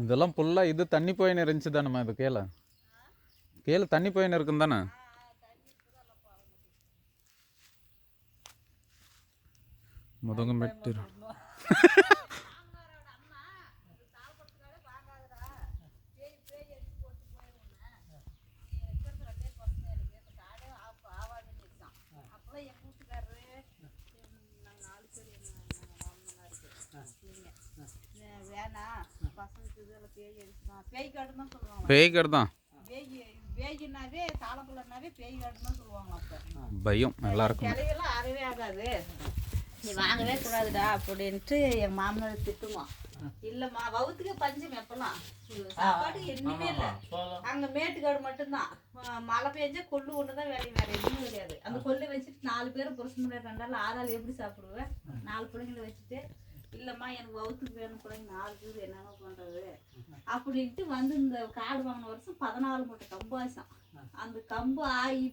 இதெல்லாம் ஃபுல்லாக இது தண்ணி போயின்னு இருந்துச்சு தானேம்மா? இது கீழே தண்ணி போயின்னு இருக்கும் தானே? முதுகு மெட்டு பேய்காடு தான். பயம் எல்லாருக்கும். அறவே ஆகாது, நீ வாங்கவே கூடாதுடா அப்படின்ட்டு என் மாமனார் திட்டுமா. இல்லம்மா வவுத்துக்கே பஞ்சம் எப்பலாம் சாப்பாடு எண்ணுமே இல்லை. அங்க மேட்டுக்காடு மட்டும்தான். மழை பெஞ்சா கொள்ளு ஒண்ணுதான் வேலையும், வேற எதுவும் கிடையாது. அந்த கொள்ளை வச்சுட்டு 4 பேரும் புருஷன் முன்னாடி 2 ஆள் 6 ஆள் எப்படி சாப்பிடுவேன்? 4 பிள்ளைங்களை வச்சுட்டு இல்லம்மா எனக்கு வவுத்துக்கு வேணும் பிள்ளைங்க 4 பேர் என்னென்ன பண்றது அப்படின்ட்டு வந்து இந்த காடு வாங்கின வருஷம் 14 மூட்டை கம்பு ஆசம். அந்த கம்பு ஆகி